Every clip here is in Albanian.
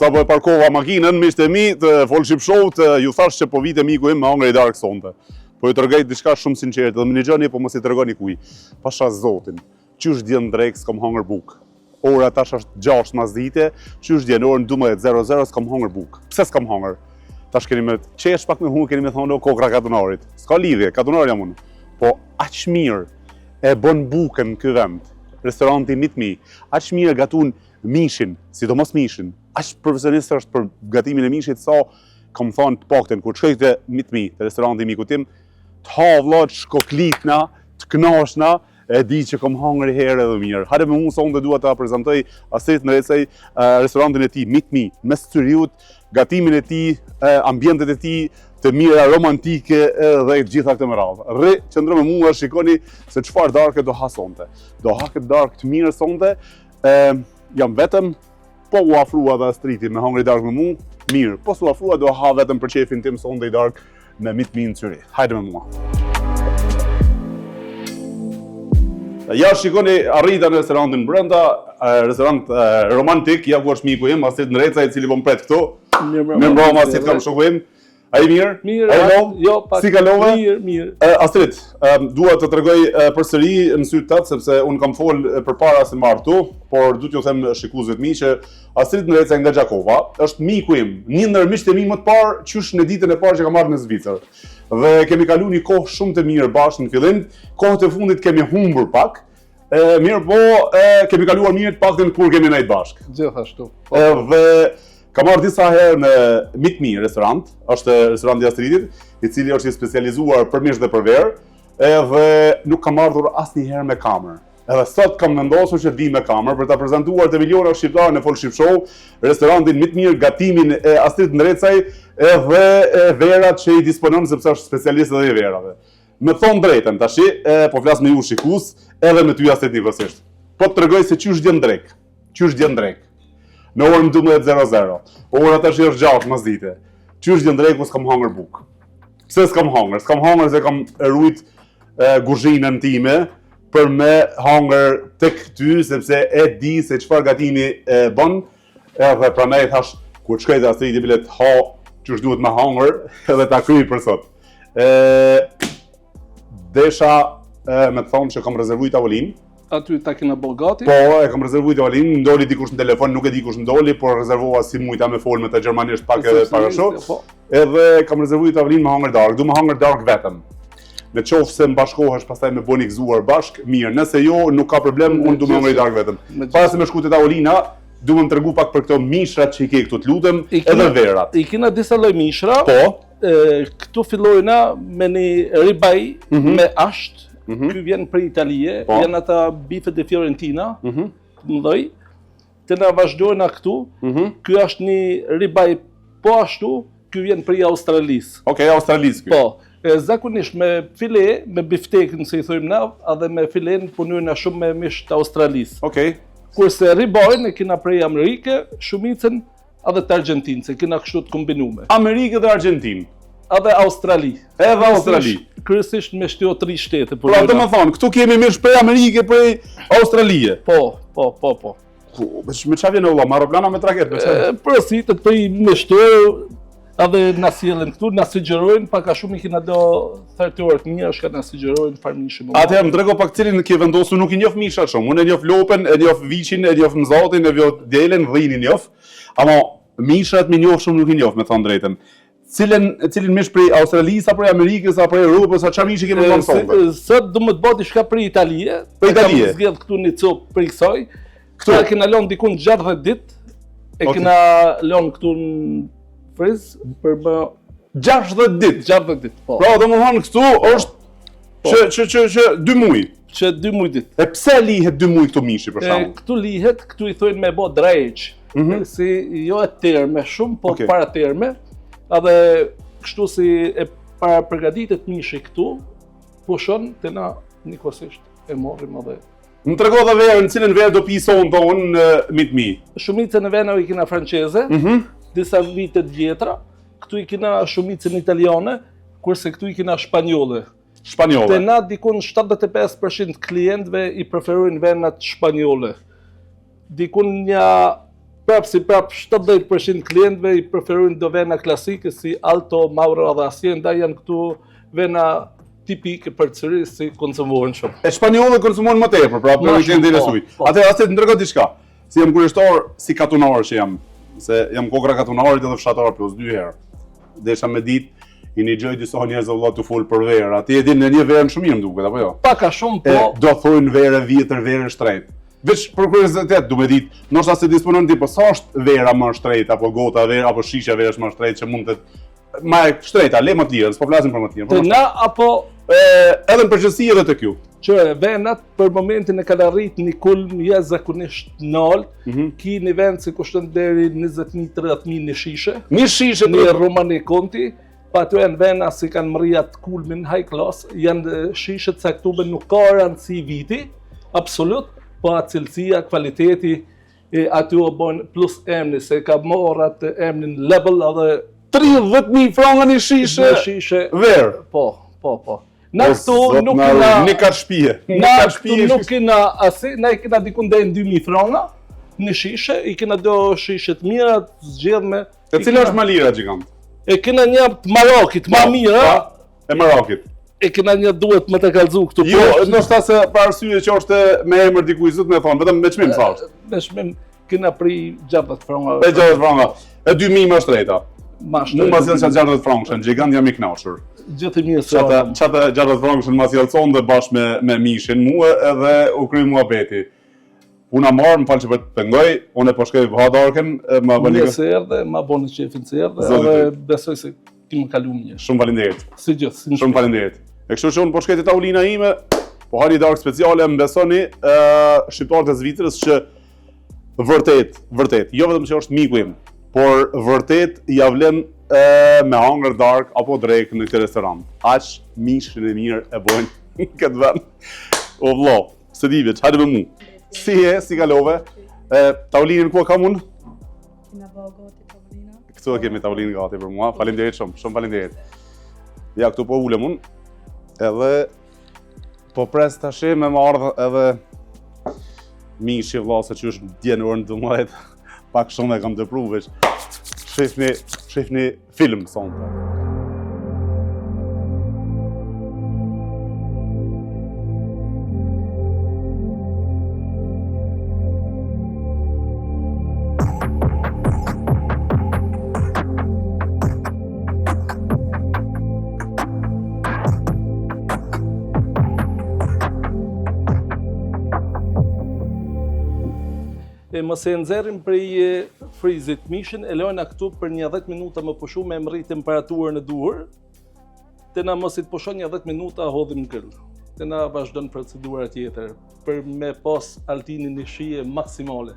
Sa po e parkova makinën, miqtë e mi të Folship Show ju thash që po vite miku im me hangër i darkë sonte. Po ju tërgoj diçka shumë sinqertë, dhe më një gjëni po mos i tërgoni kuj. Pasha zotin, qysh djenë drejk s'kom hangër buk. Ora tash është 6 mazdite, qysh djenë orën 12:00 s'kom hangër buk. Pse s'kom hangër? Tash keni me qesh pak me hunë, keni me thonë o kokra katunarit. S'ka lidhje, katunari jam unë. Po aq mirë e bën bukën ky vend, restoranti Mitmi, aq mirë gatun mishin, sidomos mishin. Aq profesionist është për gatimin e mishit sa kam thonë të paktën kur shkoj te Mitmi, te restoranti miku tim, të havlla, të shkoklitna, të kënaqshna, e di që kom hangër herë edhe mirë. Hajde me mua sonte dua ta prezantoj Astrid Ndrecaj, restorantin e tij Mitmi, mes Cyriut, gatimin e tij, ambientet e tij të mira, romantike dhe gjitha këtë me radhë. Rri, qëndro me mua, shikoni se çfarë darkë do ha sonte. Do ha këtë darkë të mirë sonte. Jam vetëm, po u afrua dhe Astriti me hangër i darkë me mua, mirë. Po s'u afrua do ha vetëm për qefin tim sonte i darkë me Mitmi në Cyri. Hajde me mua. Ja shikoni arrita në restorantin brenda, restorant romantik, ja ku është miku im, Astrid Ndrecaj, i cili po mpret këtu. Mirëmbrëma, Astrid, kam shoku im. Ai mirë? Mirë, jo, pak. Si kalove? Mirë. Astrid, dua të tregoj përsëri në sy të sepse unë kam fol përpara se marr këtu, por du t'ju them shikuesve të mi që Astrid Ndrecaj nga Gjakova është miku im, një ndër miqtë e mi më të parë, qysh në ditën e parë që kam marrë në Zvicër. Dhe kemi kalu një kohë shumë të mirë bashkë në fillim, kohët e fundit kemi humbur pak, mirë po kemi kaluar mirë të paktën kur kemi nejtë bashkë. Gjithashtu. Dhe kam marrë disa herë në Mitmi restorant, është restoranti i Astridit, i cili është i specializuar për mish dhe për verë, dhe nuk kam ardhur asnjëherë me kamerë. Edhe sot kam vendosur që vi me kamerë për ta prezantuar te miliona shqiptarë në Folship Show, restorantin Mitmi, gatimin e Astrid Ndrecaj dhe verat që i disponon sepse është specialist edhe i verave. Me thonë drejtën tashi, po flas me ju shikues, edhe me ty Astrid njëkohësisht. Po të tregoj se qysh djen drek. Qysh djen drek. Në orën 12:00. Ora tash është 6 mazdite. Qysh djen drek ku s'kam hangër buk. Pse s'kam hangër? S'kam hangër se kam rujt kuzhinën time për me hangër tek ty, sepse e di se çfarë gatimi bën, edhe prandaj thash kur shkoj te Astrid i bilet ha qysh duhet me hangër edhe ta kryj për sot. Desha me të thonë që kam rezervuar tavolinë. Aty ta kena bo gati? Po, e kam rezervuar tavolinë, ndoli dikush në telefon, nuk e di kush ndoli, por rezervova si mujta me fol me të gjermanisht pak edhe para shoh. Edhe kam rezervuar tavolinë me hangër darkë, du me hangër darkë vetëm. Në qoftë se mbashkohesh pastaj me boni gëzuar bashk, mirë, nëse jo, nuk ka problem, unë du me hangër darkë vetëm. Para se me shku te tavolina, du me më tregu pak për këto mishrat që i ke këtu të lutem, edhe verat. I kena disa lloj mishra. Po. Këtu fillojna me një ribaj me asht. Ky vjen për Italie, janë ata bifet e Fiorentina, të mëdhej. Të na vazhdojna këtu. Ky është një ribaj po ashtu, ky vjen për Australisë. Okej, Australisë ky. Po. Zakonisht me file, me biftekën se i thojmë na, edhe me filen punojna shumë me mish të Australisë. Okej. Kurse ribajin e kena prej Amerike, shumicën edhe të Argjentinë, se kena kështu të kombinume. Amerikë dhe Argjentinë. Edhe Australi. Edhe Australi. Kryesisht me shto 3 shtete. Pra të më thonë, këtu kemi mish prej Amerike, prej Australie. Po. Me qa vjen e vëlla, aeroplana me traket? Përësitet për i me shto, edhe na sjellin këtu, na sugjerojnë, pak a shumë i kena do 30 orë të mirë, është ka na sugjerojnë farmishim. Atëherë më trego pak cilin ke vendosur, nuk i njoh mishat shumë. Unë e njoh lopen, e njoh viçin, e njoh mzatin, e njoh djelen, dhinin e njoh. Ama mishat më njoh shumë nuk i njoh, me thonë drejtën. Cilin mish prej Australisë, apo prej Amerikës, apo prej Europës, çfarë mishi kemi vonë sonte? Sot do më të bëti shka prej Italie. Prej Italie. Kam zgjedh këtu një copë prej kësaj. Këtu e kena lënë dikun 60 ditë. E kena lënë këtu në friz për më 60 ditë. 60 ditë, po. Pra, domethënë këtu është që 2 muaj. Që 2 muaj ditë. E pse lihet 2 muaj këtu mishi për shkakun? Këtu lihet, këtu i thonë me bë drejç. Si jo e terme shumë, po para terme. Edhe kështu si e para përgatitet mishi këtu, pushon të na njëkohësisht e morrim edhe. Më trego dhe verën, cilën verë do pi sonte unë në Mitmi? Shumicën e venave i kena franceze, disa vite të vjetra, këtu i kena shumicën italiane, kurse këtu i kena shpanjolle. Te na dikun 75% klientëve i preferojnë venat shpanjolle. Dikun një si prap 70% klientëve i preferojnë do vena klasike si Alto, Mauro dhe Hacienda janë këtu vena tipike për Zëri si konsumohen shumë. E spanjollë konsumojnë më tepër, pra për klientin e suj. Atë të ndërgoj diçka. Si jam kurishtor, si katunar që jam, se jam kokra katunarit edhe fshatar plus 2 herë. Desha me ditë i një gjoj disa njerëz vëlla të fol për verë. Ati e din në një verë më shumë mirë më duket apo jo? Pak a shumë po. Do thonë verë vjetër, verë shtrejt. Veç për kuriozitet, du me ditë, ndoshta se disponon ti po sa është vera më shtrejt apo gota verë apo shisha verësh më shtrejt që mund të më shtrejta, le më të lirë, s'po flasim për më të lirë. Të na apo edhe në përgjithësi edhe të kjo. Që venat për momentin e kanë arrit një kulm jashtëzakonisht nalt, ki një vend që kushton deri 20.000-30.000 në shishe. Një shishe në Romani Conti, pa ato janë vena si kanë mërjat kulmin high class, janë shishe të caktuar nuk ka rëndësi viti, absolut, po atë cilësia, kvaliteti, aty o bën plus emni, se ka marrë atë emnin level edhe 30.000 franga një shishe verë. Po. Na këtu nuk kena... Një katë shpije. Na këtu nuk kena asi, na i kena dikun dhe 2.000 franga një shishe, i kena do shishe të mira, të zgjedhme. E cila është ma lira gjikant? E kena një të Marokit, ma mira. E Marokit. E kena një duhet më të kallëzu këtu. Jo, ndoshta se për arsye që është me emër dikuj zot më thon, vetëm me çmim thash. Me çmim kena pri 60 franga. E 60 franga. E 2.000 më shtrejta. Mashtë. Nuk ma sjell çfarë 60 franga, gjigant jam i kënaqur. Gjithë mirë se. Çata 60 franga ma sjell sonde bashkë me mishin mua edhe u kry muhabeti. Puna marr, më falë që për të pengoj, unë po shkoj hadarken, ma bëni. Se erdhe, ma bëni shefin se erdhe, edhe besoj se ti më kalu mirë. Shumë faleminderit. Si gjithë. Shumë faleminderit. E kështu që unë po shkoj te tavolina ime, po ha një darkë speciale, më besoni, shqiptarët e Zvicrës që vërtet, jo vetëm që është miku im, por vërtet ja vlen me hangër dark apo drek në këtë restoran. Aq mishin e mirë e bojnë këtë vend. O vëlla, se di veç, hajde me mu. Si kalove? Tavolinën ku kam unë? Kena bëu gati tavolina. Këtu e kemi tavolinën gati për mua. Faleminderit shumë faleminderit. Ja këtu po ulem unë. Edhe po pres tash me ardh edhe mishi vëlla se që është dje në orën 12. Pak shumë e kam tepru veç. Shefni film sonte. Mos e nxerrim prej frizit mishin, e lojna këtu për një 10 minuta më pushu me mri temperaturën e duhur. Te na mos i të pushon një 10 minuta hodhim këll. Te na vazhdon procedura tjetër për me pas altinin në shije maksimale.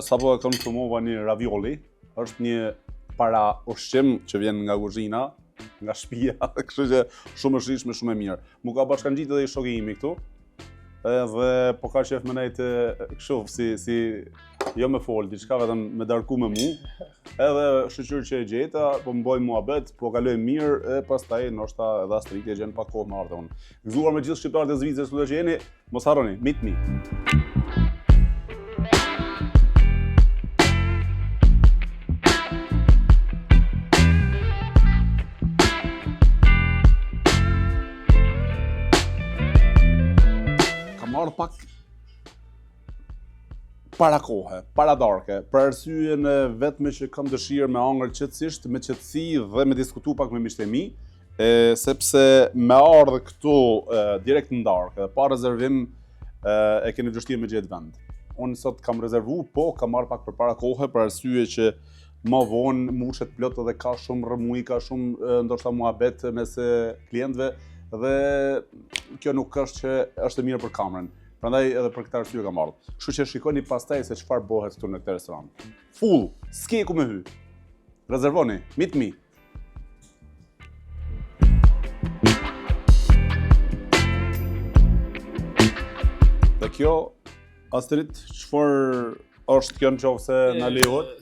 Sapo e konsumova një ravioli, është një para ushqim që vjen nga kuzhina, nga shtëpia, kështu që shumë e shijshme, shumë e mirë. Mu ka bashkangjitur edhe i shoku imi këtu. Edhe po ka qef me nejtë kështu si jo me fol, diçka vetëm me darku me mu. Edhe shoqër që e gjeta, po më boj muhabet, po kaloj mirë, e pastaj ndoshta edhe Astrid e gjen pak kohë më ardhe unë. Gëzuar me gjithë shqiptarët e Zvicrës ku do që jeni, mos harroni, meet me. Marrë pak para kohë, para darke, për arsyeën vetme që kam dëshirë me angër qetësisht, me qetësi dhe me diskutu pak me miqtë e mi, sepse me ardhë këtu direkt në darkë, pa rezervim e keni vështirë me gjetë vend. Unë sot kam rezervu, po kam marrë pak për para kohë, për arsye që ma vonë mushet plot edhe ka shumë rëmuj, ka shumë ndoshta muhabet mes klientëve, dhe kjo nuk është që është e mirë për kamerën. Prandaj edhe për këtë arsye kam ardhur. Kështu që shikoni pastaj se çfarë bëhet këtu në këtë restoran. Full, s'ke ku me hy. Rezervoni, meet me. Dhe kjo, Astrid, çfarë është kjo nëse na lejohet?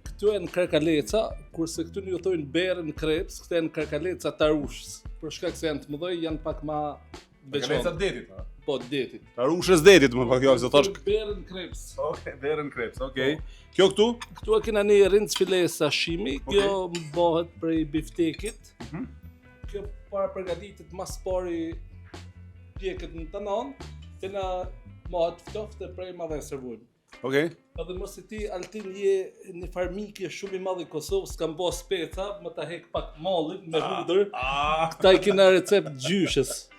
Këtu e në karkaleca, kurse këtu një thojnë berën kreps, këtu e në karkaleca tarushës. Për shkak se janë të mëdhoj, janë pak ma veçantë. Karkaleca detit, ha? Po, detit. Tarushës detit, më pak jo, se thosh. Berën kreps. Okej, berën kreps, okej. Kjo këtu? Këtu e kena një rincë file sashimi, kjo bëhet prej biftekit. Kjo para përgatitet mas pari pjekët në të nanë, kena bëhet ftofte prej ma dhe servojnë. Okej. Edhe mos e ti Altin je një farmikje shumë i madh i Kosovës, s'kam bo speca, më ta hek pak mallin me hudër. Këta i kena recept gjyshes.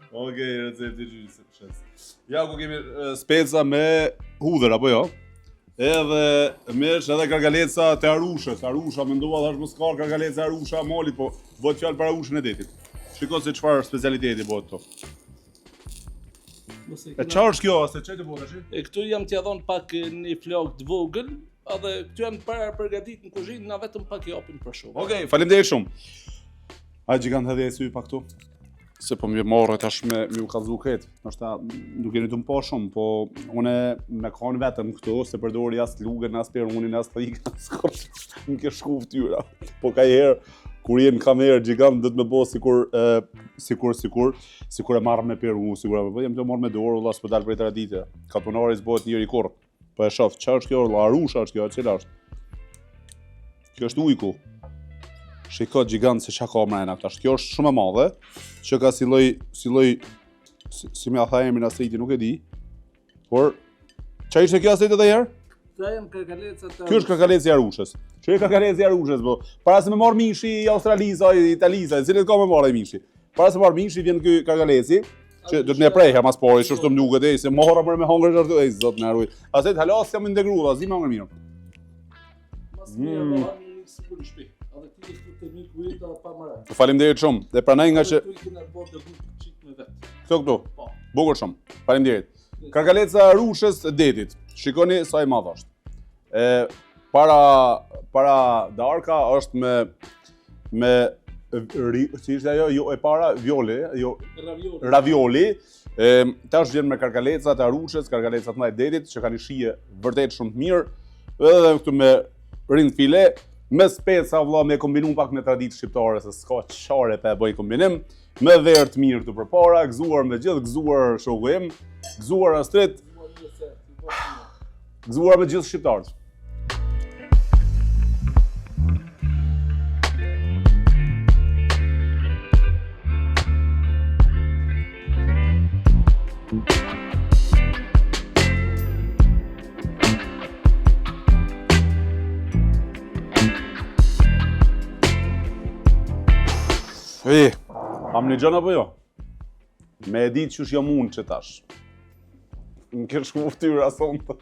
Okej, recept i gjyshes. Ja ku kemi speca me hudër apo jo? Edhe mesh edhe karkaleca të arushës. Arusha mendova thash mos ka karkaleca arusha mali, po bëhet fjalë për arushën e detit. Shikoj se çfarë specialiteti bëhet këtu. E çfarë është kjo, se çfarë të bëhet tash? E këtu jam t'ia dhon pak një flok të vogël, edhe këtu janë para përgatitur në kuzhinë, na vetëm pak i japim për shumë. Okej, faleminderit shumë. A gjigant edhe e sy pak këtu? Se po më morë tash me u kallzu këtë. Ndoshta nuk jeni të më po shumë, po unë me kanë vetëm këtu, se përdori as lugën, as perunin, as trikën, as kurrë. Nuk e shku fytyra. Po ka herë kur je në kamerë gjigant do të më bëj sikur e marr me peru, sikur apo jam të marr me dorë, valla s'po dal prej tradite. Katonari s'bëhet njëri kurrë. Po e shoh, çfarë është kjo? Arusha është kjo, cila është? Kjo është ujku. Shiko gjigant se çka ka mrena këtash. Kjo është shumë e madhe, që ka si lloj si më tha emrin Astridi, nuk e di. Por çfarë ishte kjo Astrid edhe herë? Këta janë karkaleca të Ky është karkaleci i Arushës. Që e karkaleci i Arushës, po. Para se me marr mishi i Australisë, i Italisë, cilët ka me marr ai mishi. Para se marr mishi vjen ky karkaleci, që do të ne prejha mas pori, çështë më duket se morra për me hongër çfarë ai zot na ruaj. Asaj halas jam integruar, zi më hongër mirë. Mas mirë do hanë një sipër në shtëpi. Edhe ti je këtu me kujta pa marrë. Faleminderit shumë. Dhe pranaj nga që Këtu kena bërë debut çik me vet. këtu. Po. Bukur shumë. Faleminderit. Karkaleca e Arushës detit. Shikoni sa i madh është. Para darka është me si ishte ajo, jo e para viole, jo ravioli. Tash vjen me karkalecat e Arushës, karkalecat më të detit që kanë shije vërtet shumë të mirë. Edhe këtu me rind file, me speca vëlla me kombinu pak me traditë shqiptare se s'ka çare pa bëj kombinim. Me verë të mirë këtu përpara, gëzuar me gjithë, gëzuar shoku im, gëzuar Astrid, gëzuar me gjithë shqiptarët. Am një gjën apo jo? Me e ditë qysh jam unë që tash. Më ke shku fytyra sonte.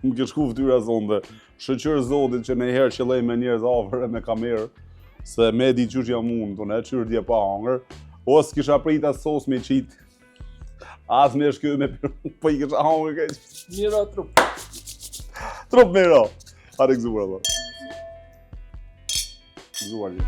Më ke shku fytyra sonte. Shëqër zotit që nejherë qëllej me njerëz afër e me kamerë, se me e ditë qysh jam unë, të ne qyrë dje pa hangër, ose kisha prit as sos me qitë, as me shkjoj me piru, po i kisha hangër keq. Mira trup. Trup mira. Hare gëzuar dhe. Gëzuar një.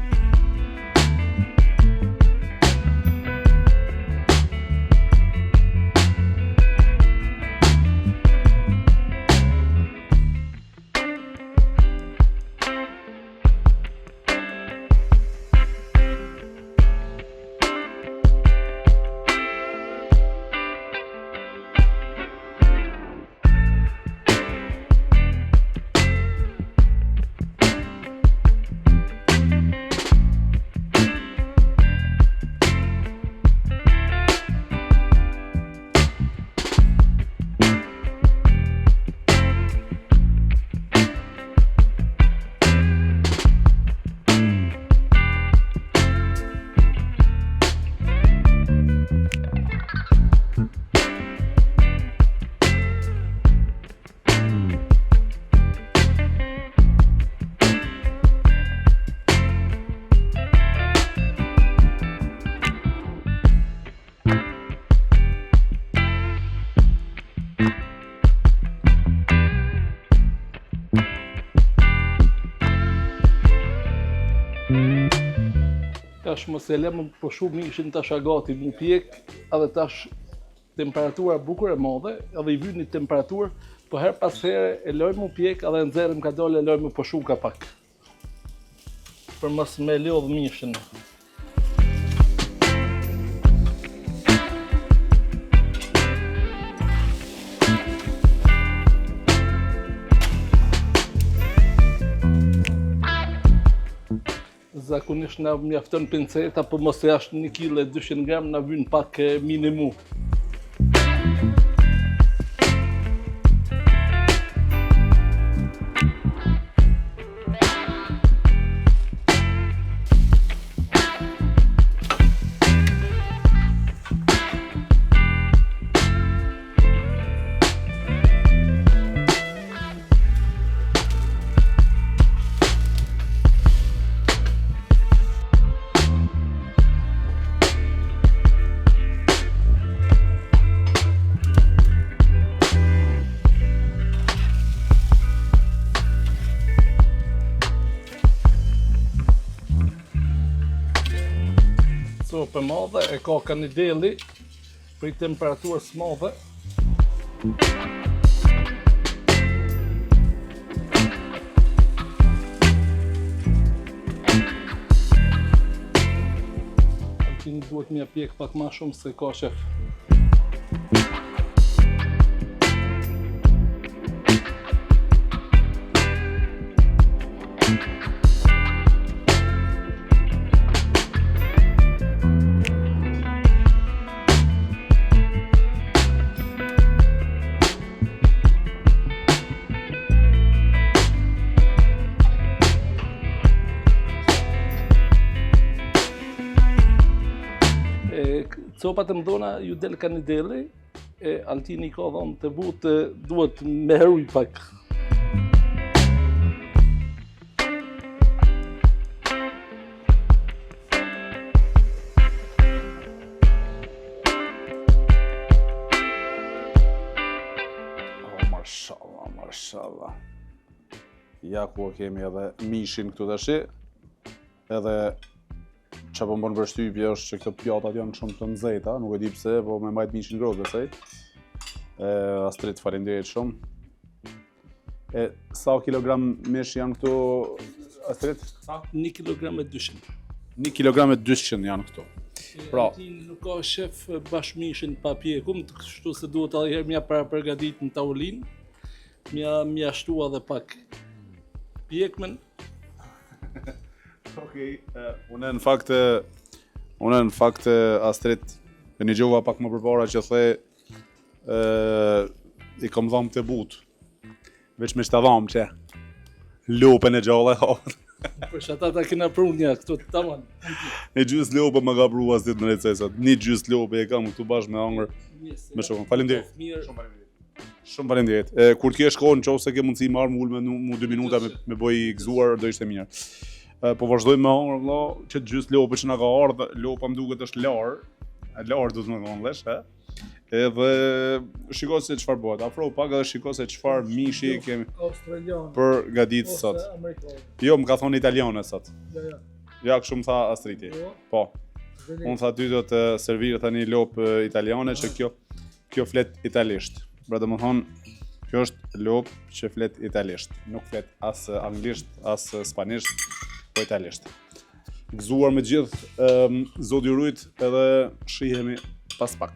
Kash mos e lëmë po shumë mishin tash gati mu pjek, edhe tash temperatura bukur e madhe, edhe i vyni temperaturë, po her pas here e lojmë mu pjek, edhe nxerrim ka dole e lojmë po shuka pak. Për mos me lodh mishin. Zakonisht na mjafton pinceta, po mos e ashtë 1 kg 200 gram na vyn pak minimu. Sopë madhe e ka kanideli për temperaturës madhe. Altini duhet mja pjek pak ma shumë se ka shef. Copat e mdona ju del kanideli, Altini ka dhënë të butë duhet me heruj pak. Mashallah. Ja ku kemi edhe mishin këtu tash, edhe që po më bënë përshtypje është që këto pjatat janë shumë të nxehta, nuk e di pse, po me majt mishin ngrohtë besoj. Astrid, faleminderit shumë. Sa kilogram mish janë këtu, Astrid? Sa? 1 kg e 200. 1 kg e 200 janë këtu. Pra, Altini nuk ka shef bashmishin pa pjekum, kështu se duhet edhe herë mja para përgatit në tavolin, mja shtu edhe pak pjekmen. Okej, unë në fakt Astrid e një gjova pak më përpara që i kom dhamë të butë. Veç me shta dhamë që lopën e gjallë e hapët. Për shata ta kena prun një këtu të taman. Një gjys lopë më ka pru Astrid në recesat. Një gjys lopë e kam këtu bashkë me angër. Me shumë, faleminderit. Shumë faleminderit. Kur t'ke shkonë nëse ke mundësi marrë më ullë me 2 minuta me boj gëzuar, do ishte mirë. Po vazhdojmë me hangër vëlla, që të gjysë lopë që na ka ardhë, lopa më duket është larë du të më thonë lesh, edhe shiko se çfarë bëhet, afro pak edhe shiko se çfarë mishi kemi për gadit sot. Jo, më ka thonë italiane sot. Ja, kështu më tha Astriti. Po. Unë tha ty do të servirë tani lopë italiane që kjo flet italisht. Pra do më thonë, kjo është lopë që flet italisht, nuk flet as anglisht, as spanisht, po italisht. Gëzuar me gjithë zoti rujt edhe shihemi pas pak.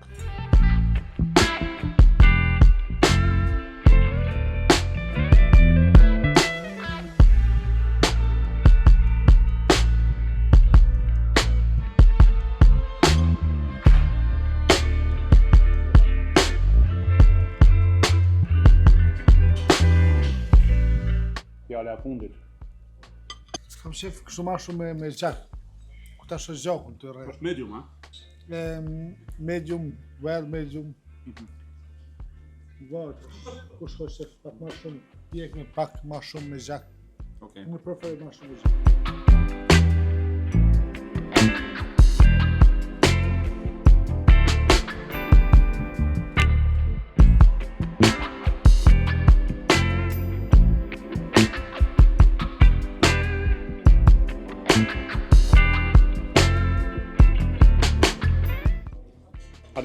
Fjala e fundit. Kam shef kështu ma shumë me gjak. Ku ta është gjakun të rrë. Është medium, ha? Medium, well medium. Varet. Kush ka shef pak ma shumë, pjek me pak ma shumë me gjak. Okej. Unë preferoj ma shumë me gjak.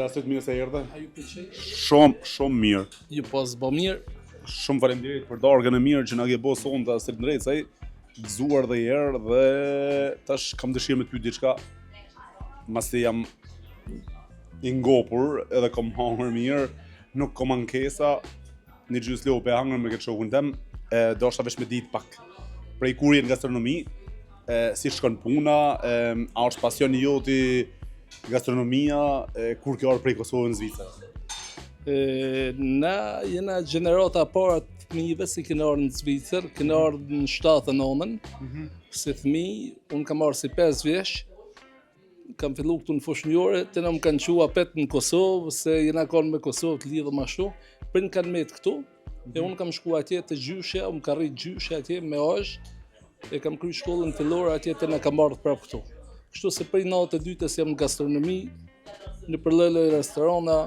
Astrid mirë se erdhe. A ju pëlqej? Shumë mirë. Ju po zbo mirë. Shumë faleminderit për darkën e mirë që na ke bërë sonte Astrid Ndrecaj. Gëzuar dhe herë dhe tash kam dëshirë me të pyet diçka. Masi jam i ngopur edhe kam hangër mirë, nuk kam ankesa. Një gjysë lope hangër me këtë shokun tem, do shta vesh me ditë pak. Prej kur jenë gastronomi, si shkon puna, a është pasioni joti gastronomia, kur kjo arë prej Kosovë në Zvicër? Na jena gjenerata para të fëmijëve si kena orë në Zvicër, kena orë në 7-9, si fëmijë, unë kam orë si 5 vjesh, kam fillu këtu në fushnjore, të në më kanë qua pet në Kosovë, se jena konë me Kosovë të lidhë ma shu, për në kanë metë këtu, e unë kam shku atje të gjyshja, unë ka rritë gjyshja atje me ojsh, e kam kry shkollën fillore atje të në kam ardhë prapë këtu. Kështu se prej 92-ës jam në gastronomi, në përlele restorana,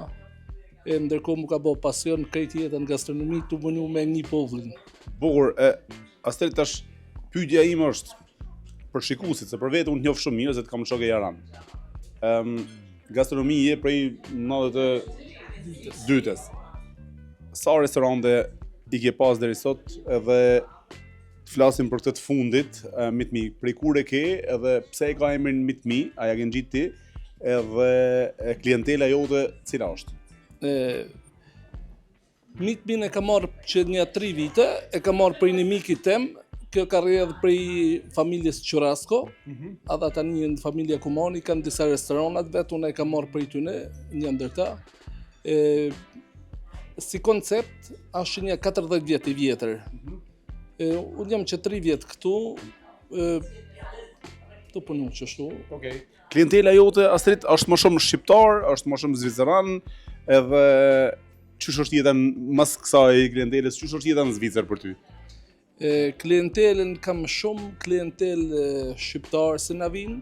e ndërkohë mu ka bo pasion krejt jetën në gastronomi, të mënu me një povlin. Bukur, Astrid tash pyetja ime është për shikuesit, se për vetë unë të njoh shumë mirë se të kam shokë jaran. Gastronomi je prej 92-ës. Sa restorante i ke pas deri sot edhe të flasim për këtë të fundit, Mitmi, prej kur e ke edhe pse e ka emrin Mitmi, a ja ke ngjit ti, edhe klientela jote cila është? Mitmin e ka marrë që një 3 vite, e ka marrë prej një mikit tem, kjo ka rrjedhë prej familjes Qurasko, adha tani në familja Kumani, kanë disa restoranat vetë, unë e ka marrë prej tyne, një ndër ta. Si koncept, është një 40 vjet i vjetër. Unë jam që 3 vjet këtu, të punu qështu. Klientela jote, Astrid, është më shumë shqiptar, është më shumë zviceran, edhe qysh është jetën mas kësaj klienteles, qysh është jetën në Zvicër për ty? Klientelën kam shumë klientel shqiptar se na vinë,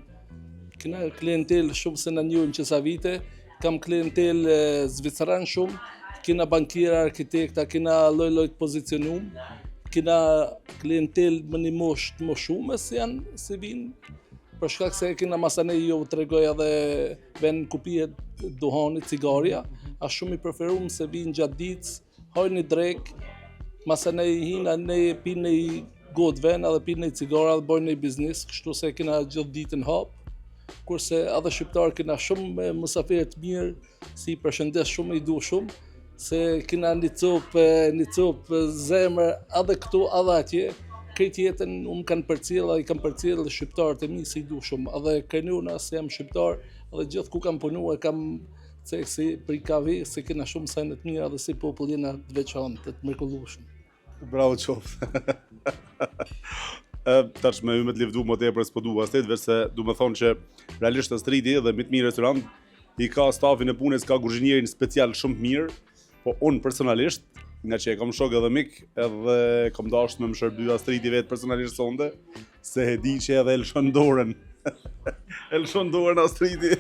kena klientel shumë se na njohin që sa vite, kam klientel zviceran shumë, kena bankiera, arkitekta, kena lloj të pozicionum, kena klientel më një mosh të më shumë se janë se vinë, për shkak se kena masanej jo të regoja dhe ven kupije duhanit, cigaria, a shumë i preferum se vinë gjatë ditës, hojnë një drek, masanej hina ne pinë një gotë vena dhe pinë një cigara dhe bojnë një biznis, kështu se kena gjithë ditën hapë, kurse edhe shqiptarë kena shumë musafirë të mirë, si përshëndes shumë, i du shumë, se kena një copë zemër edhe këtu edhe atje, krejt jetën unë kanë përcjellë dhe i kam përcjellë dhe shqiptarët e mi si i du shumë, edhe krenuna se jam shqiptar, edhe gjithë ku kam punu e kam ceksi për i kavi, se kena shumë sajnë të mira dhe si popull jena të veçantë, të mrekullueshëm. Bravo qoftë. Tash me më të lëvdu më tepër s'po dua Astrid, veç se du me thonë që realisht Astridi dhe Mitmi restorant i ka stafin e punës, ka kuzhinierin special shumë të mirë, po unë personalisht, nga që e kam shok edhe mik, edhe kam dashur me më shërby Astridi vetë personalisht sonde, se e di që edhe elshon dorën. Elshon dorën Astridi.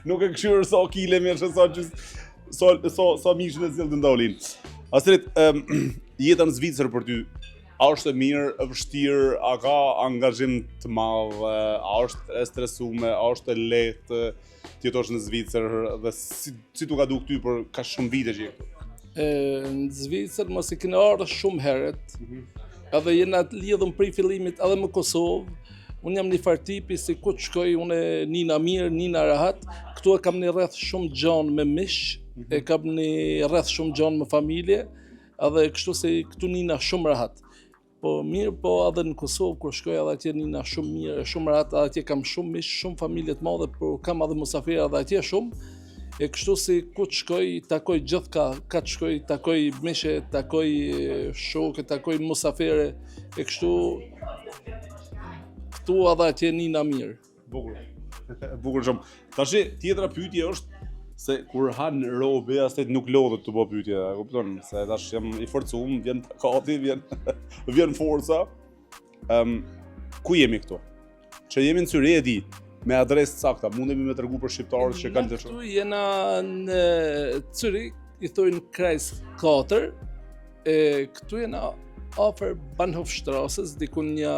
Nuk e këshyrë sa kile mirë që sa mishën e zilë të ndolin. Astrid, jeta në Zvicër për ty, a është e mirë, e vështirë, a ka angazhim të madh, a është e stresume, a është e lehtë të jetosh në Zvicër dhe si tu ka duk ty për ka shumë vite që je këtu? Në Zvicër mos i kena ardhur shumë herët, edhe jena lidhëm prej fillimit edhe më Kosovë. Unë jam një fartipi si ku të shkoj, unë nina mirë, nina rahat, këtu e kam një rreth shumë gjanë me mish, e kam një rreth shumë gjanë me familje, edhe kështu se këtu nina shumë rahat. Po mirë, po edhe në Kosovë, kur shkoj edhe atje nina shumë mirë, shumë rahat, edhe atje kam shumë mish, shumë familje të madhe, por kam edhe musafira edhe atje shumë, e kështu si ku të shkoj, takoj gjithka, ka të shkoj, takoj mishe, takoj shoke, takoj musafire, e kështu këtu edhe atje nina mirë. Bukur. Bukur shumë. Tashi tjetra pyetje është se kur han robi Astrid nuk lodhet të bëj pyetje, e kupton? Se tash jam i forcuar, vjen takati, vjen forca. Ku jemi këtu? Që jemi në Syri e di, me adresë sakta, mundemi me tregu për shqiptarët që kanë të shumë. Këtu jena në Zürich, i thojnë Kreis 4, këtu jena afër Bahnhofstraßës, dikun një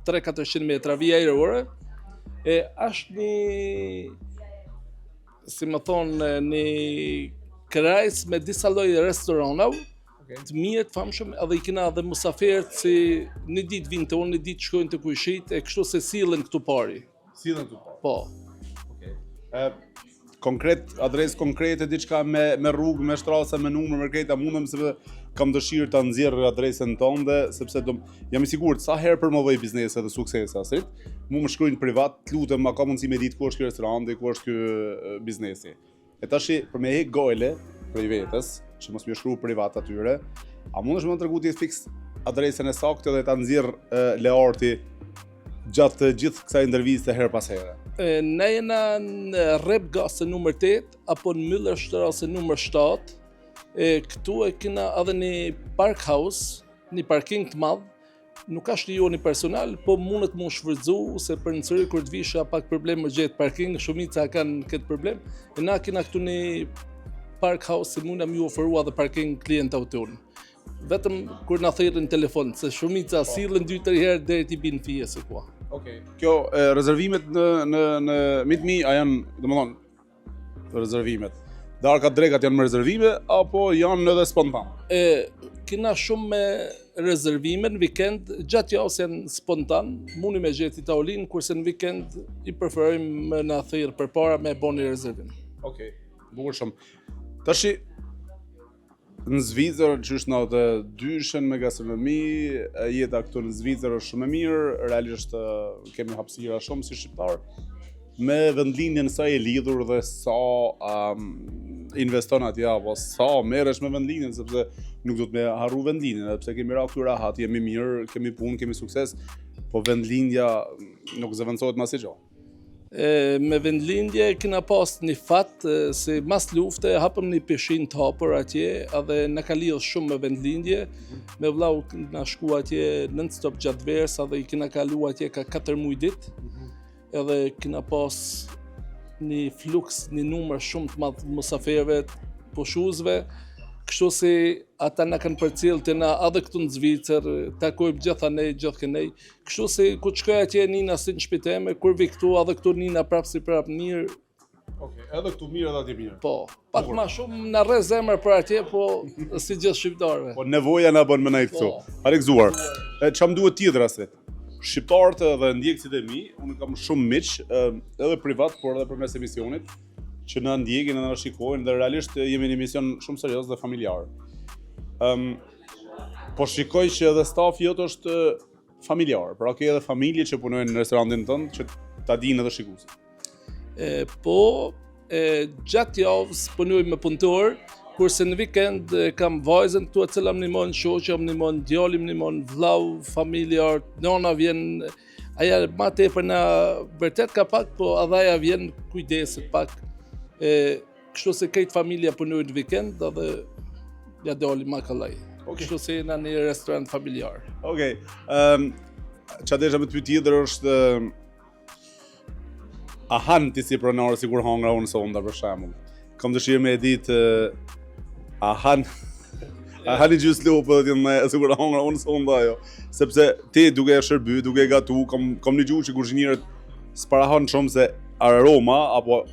300-400 metra vija ajrore, është si më thonë, një krajs me disa lloj restoranave, të mirë të famshëm, edhe i kena edhe musaferët si një ditë vinë tonë, një ditë shkojnë të kujshit, e kështu se sillen këtu pari. Sillen këtu pari. Po. Konkret, adresë konkrete, diçka me rrugë, me shtrasa, me numër, me kreta, mundem se kam dëshirë ta nxjerr adresën tënde, sepse jam i sigurt sa herë promovoj biznese dhe suksese asrit, mu më shkruajnë privat, të lutem, a ka mundësi me ditë ku është ky restoranti, ku është ky biznesi. E tash për me hek gojle prej vetes, që mos më shkruaj privat atyre, a mundesh më tregu ti fiks adresën e saktë dhe ta nxjerr Learti gjatë gjithë kësaj interviste her pas here? Ne jena në Rebgase numër 8 apo në Müllerstrasse numër 7. Këtu e kena edhe një park house, një parking të madh. Nuk është jo një personal, po mundet më shfrytzu se për në cëri kur të visha pak problem më gjetë parking, shumica kanë këtë problem. E na kena këtu një park house se mundam ju oferua dhe parking klientëve tonë. Vetëm kur na thirrën telefon, se shumica sillen 2-3 herë deri ti bin fije se kua. Okej. Kjo rezervimet në Meet.me a janë, domethënë, rezervimet. Darkat drekat janë me rezervime apo janë edhe spontan? Kena shumë me rezervime në vikend, gjatë javës janë spontan, mundi me gjeti taolinë, kurse në vikend i preferojmë me na thirrë përpara me boni rezervim. Okej. Bukur shumë. Tashi në Zvicër, që është në të dyshen me gastronomi, jeta këtu në Zvicër është shumë e mirë, realisht kemi hapësira shumë si shqiptar, me vendlinjen sa e lidhur dhe sa investon atje, apo sa merresh me vendlinjen, sepse nuk do të me harru vendlinjen, edhe pse kemi ra këtu rahat, jemi mirë, kemi punë, kemi sukses, po vendlinja nuk zëvendësohet më asgjë. Me vendlindje kena pas një fat se mas lufte hapëm një peshin të hapur atje edhe na ka lidhur shumë me vendlindje. Me vllau na shku atje non-stop gjatë verës edhe i kena kalu atje ka 4 muaj ditë. Edhe kena pas një fluks, një numër shumë të madh musaferëve, pushuzve. Kështu si ata na kanë përcjell të na edhe këtu në Zvicër, takojmë gjithanej, gjithkënej. Kështu si ku të shkoj atje nina si në shtëpitë eme, kur vi këtu edhe këtu nina prap si prap mirë. Okej, edhe këtu mirë edhe atje mirë. Po, pak më shumë na rre zemër për atje, po si gjithë shqiptarëve. Po nevoja na bën më nej këtu. Pa gëzuar. Çfarë më duhet tjetër aset? Shqiptarët dhe ndjekësit e mi, unë kam shumë miq, edhe privat, por edhe përmes emisionit, që na ndjekin dhe na shikojnë dhe realisht jemi një mision shumë serioz dhe familjar. Po shikoj që edhe stafi jot është familjar, pra ke edhe familje që punojnë në restorantin tënd që ta dinë edhe shikuesit. Po, gjatë javës punoj me punëtor, kurse në vikend kam vajzën këtu e cila më ndihmon, shoqja më ndihmon, djali më ndihmon, vllau, familjar, nona vjen, aja ma tepër na vërtet ka pak, po edhe aja vjen kujdeset pak. Kështu se krejt familja punojnë në vikend edhe ja doli ma kallaj. Kështu se jena një restorant familjar. Okej. Qa desha me të pyet tjetër është a han ti si pronar sikur hangra unë sonda për shembull. Kam dëshirë me e ditë a han i gjys lopë dhe me sikur hangra unë sonda ajo. Sepse ti duke e shërby, duke e gatu, kam një gjuhë që kuzhinierët s'para hanë shumë se aroma apo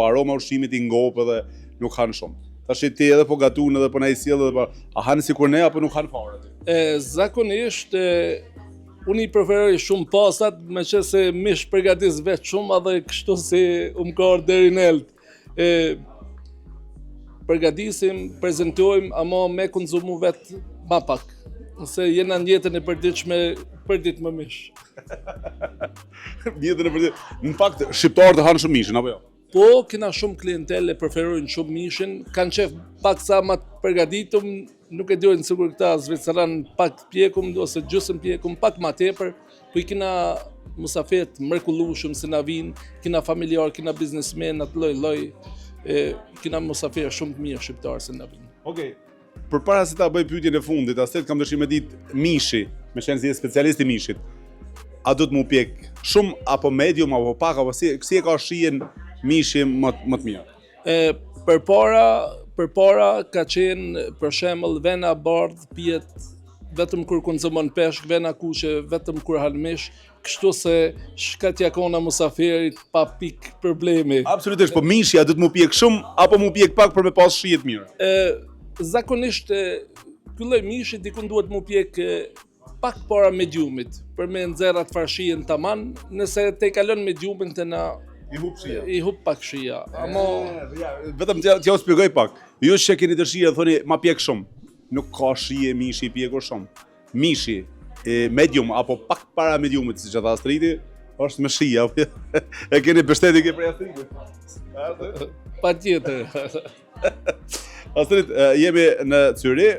aroma ushqimit i ngopë dhe nuk hanë shumë. Tash ti edhe po gatun edhe po na i sjell edhe po a hanë sikur ne apo nuk hanë fare? Zakonisht unë i preferoj shumë pastat, me që se mish përgatis vetë shumë edhe kështu si umkar deri në eld. Përgatisim, prezantojmë, ama me konzumu vetë ma pak. Nëse jena në jetën e përditshme, përdit më mish. Në fakt, shqiptarët hanë shumë mishin, apo jo? Po, kena shumë klientele, preferojnë shumë mishin, kanë qef pak sa ma të përgatitum, nuk e dojnë sigur këta Zviceran pak pjekum, ose gjusën pjekum, pak ma tepër, po i kena musafet mrekullueshëm se na vinë, kena familjar, kena biznesmen, atë loj, kena musafet shumë të mirë shqiptarë se na vinë. Okej. Përpara se ta bëj pyetjen e fundit, aset kam dëshirë me ditë mishi, me qenë si specialist i mishit. A do të mu pjek shumë apo medium apo pak apo si e ka shijen mishi më të mirë? Përpara ka qenë për shembull vena bardh pijet vetëm kur konsumon peshk, vena kuqe vetëm kur halmesh, kështu se shkat jakona musafirit pa pik problemi. Absolutisht, po mishja do të mu pjek shumë apo mu pjek pak për me pas shijet mirë. Zakonisht ky lloj mishi dikun duhet mu pjek pak para mediumit, për me nxerrat farshijen tamam, nëse te kalon mediumin të na I hub pak shija. Vetëm t'ja u shpjegoj pak. Ju që keni dëshirë thoni ma pjek shumë. Nuk ka shije mishi i pjekur shumë. Mishi medium apo pak para mediumit, siç e tha Astridi, është me shija. E keni mbështetje ke prej Astridit? Patjetër. Astrid, jemi në Zyri,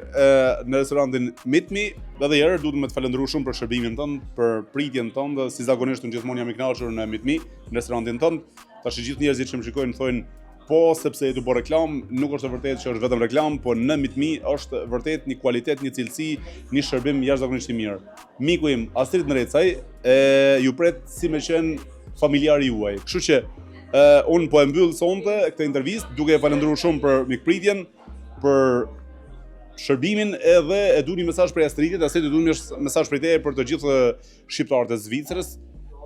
në restorantin Meet Me, dhe edhe herë duhet me të falendëruar shumë për shërbimin tënd, për pritjen tënde, si zakonisht unë gjithmonë jam I kënaqur në Meet Me, në restorantin tënd. Tash gjithë njerëzit që më shikojnë thonë, po sepse tu bë reklam, nuk është e vërtetë që është vetëm reklam, po në Meet Me është vërtet një kualitet, një cilësi, një shërbim jashtëzakonisht I mirë. Miku im, Astrid Nrecaj, ju pret si me qenë familjari juaj. Kështu që unë po e mbyll sonte këtë intervistë duke e falendëruar shumë për mikpritjen, për shërbimin edhe e du një mesazh prej Astridit, Astrid e du një mesazh prej teje për të gjithë shqiptarët e Zvicrës,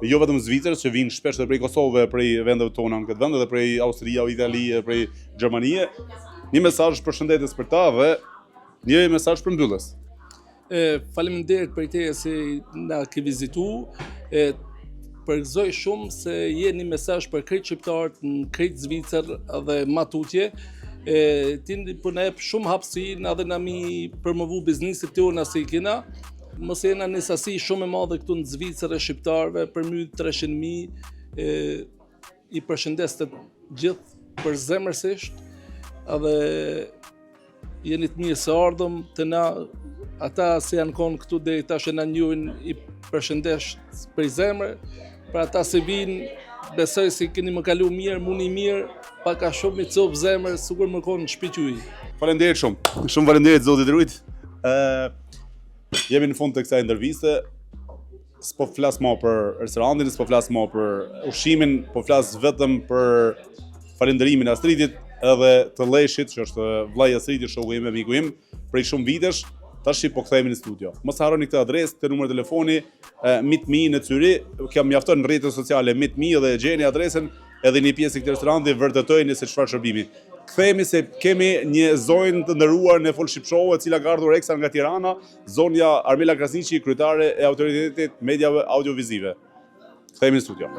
jo vetëm Zvicrës që vinë shpesh edhe prej Kosovë, prej vendeve tona në këtë vend, edhe prej Austria, Itali, prej Gjermanie. Një mesazh për shëndetës për ta dhe një mesazh për mbyllës. Faleminderit për teje se na ke vizitu. Përgëzoj shumë se je një mesazh për krejt shqiptarët në krejt Zvicër dhe matutje. Ti po na jep shumë hapësi edhe na mi promovu biznesit tona si kena. Mos jena në sasi shumë e madhe këtu në Zvicër e shqiptarëve, për mbi 300.000. I përshëndes të gjithë përzemërsisht edhe jeni të mirë se ardhëm të na ata se janë konë këtu deri tash e na njohin I përshëndes për zemër. Për ata se vinë, besoj se keni më kalu mirë, muni mirë, paka shumë I copë zemër, sigur më konë shpiquj. Faleminderit shumë. Shumë faleminderit Zoti Drujt. Jemi në fund të kësaj interviste. S'po flas më për restorantin, s'po flas më për ushqimin, po flas vetëm për falënderimin e Astridit edhe të Leshit, që është vllai I Astridit, shoku im, miku im, prej shumë vitesh. Tash po kthehemi në studio. Mos harroni këtë adresë, këtë numër telefoni, Meet Me në Zyri, kam mjafton në rrjetet sociale Meet Me dhe gjeni adresën edhe një pjesë këtë restoranti, vërtetojeni se çfarë shërbimi. Kthehemi se kemi një zonjë të nderuar në Full Ship Show, e cila ka ardhur eksa nga Tirana, zonja Armela Krasniqi, kryetare e Autoritetit Mediave Audiovizive. Kthehemi në studio.